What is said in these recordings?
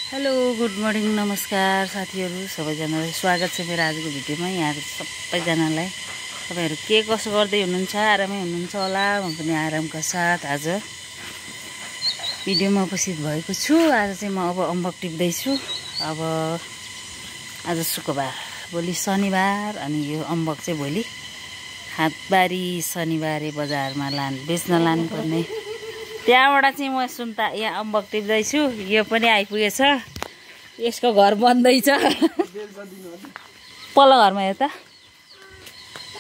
Hello good morning नमस्कार साथीहरू सबैजनालाई स्वागत छ मेरो आजको भिडियोमा। यहाँ सबैजनालाई तपाईहरु के कसो गर्दै हुनुहुन्छ, आरामै हुनुहुन्छ होला। म पनि आरामका साथ आज भिडियोमा उपस्थित भएको छु। आज चाहिँ म अब अम्बक टिप्दै छु। अब आज शुक्रबार, भोलि शनिबार अनि यो अम्बक चाहिँ भोलि हाटबारी शनिबारे बजारमा बेच्न लानुपर्ने। त्यहाँबाट चाहिँ म सुन्ता यहाँ अम्बक टिप्दैछु। यो पनि आइपुगेछ, यसको घर बन्दैछ। पल्लो घरमा हेर त,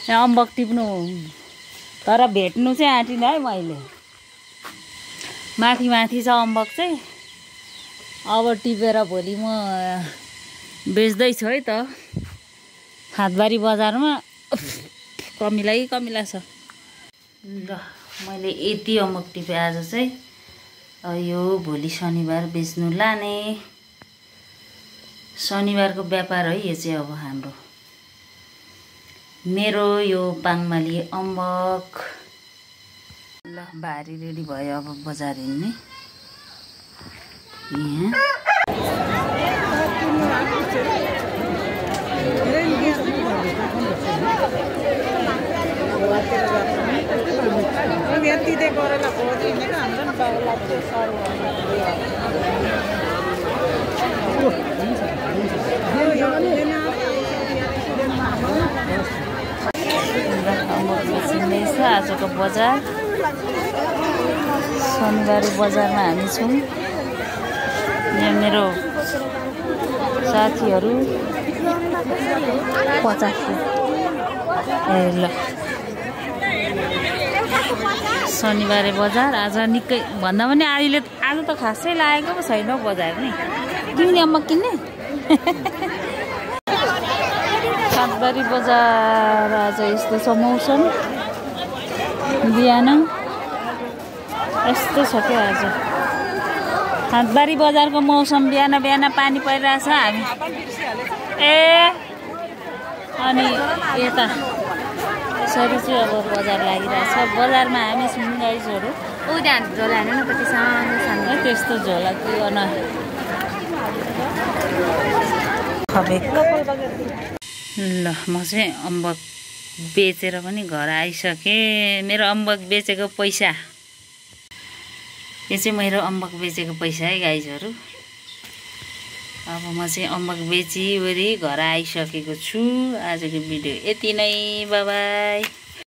यहाँ अम्बक टिप्नु तर भेट्नु चाहिँ आँटिन है मैले। माथि माथि छ अम्बक चाहिँ। अब टिपेर भोलि म बेच्दैछु है त हाटबारी बजारमा। कमिला छ ल। मैले यति अम्बक टिपे आज चाहिँ। यो भोलि शनिबार बेच्नु लाने। शनिबारको व्यापार है यो चाहिँ। अब हाम्रो मेरो यो पाङमाली अम्बक। ल भारी रेडी भयो अब बजार हिँड्ने। आजको बजार शनिबारी बजारमा हामी छौँ। यहाँ मेरो साथीहरू 50। ल शनिबारे बजार आज निकै भन्दा पनि आज त खासै लागेको पो छैन बजार नि। तिमीले अम्बक किन्ने? हाटबारी बजार आज यस्तो छ मौसम। बिहान यस्तो छ क्या आज हाटबारी बजारको मौसम। बिहान पानी परिरहेछ हामी अनि यता यसरी चाहिँ अब बजार लागिरहेछ। बजारमा हामी छौँ गाइजहरू। त्यहाँ झोला हेर्नु न कति सानो त्यस्तो झोला के गर्न। ल म चाहिँ अम्बक बेचेर पनि घर आइसकेँ। मेरो अम्बक बेचेको पैसा, यो चाहिँ मेरो अम्बक बेचेको पैसा है गाइजहरू। अब म चाहिँ अम्बक बेचिवरी घर आइसकेको छु। आजको भिडियो यति नै, बाइ बाइ।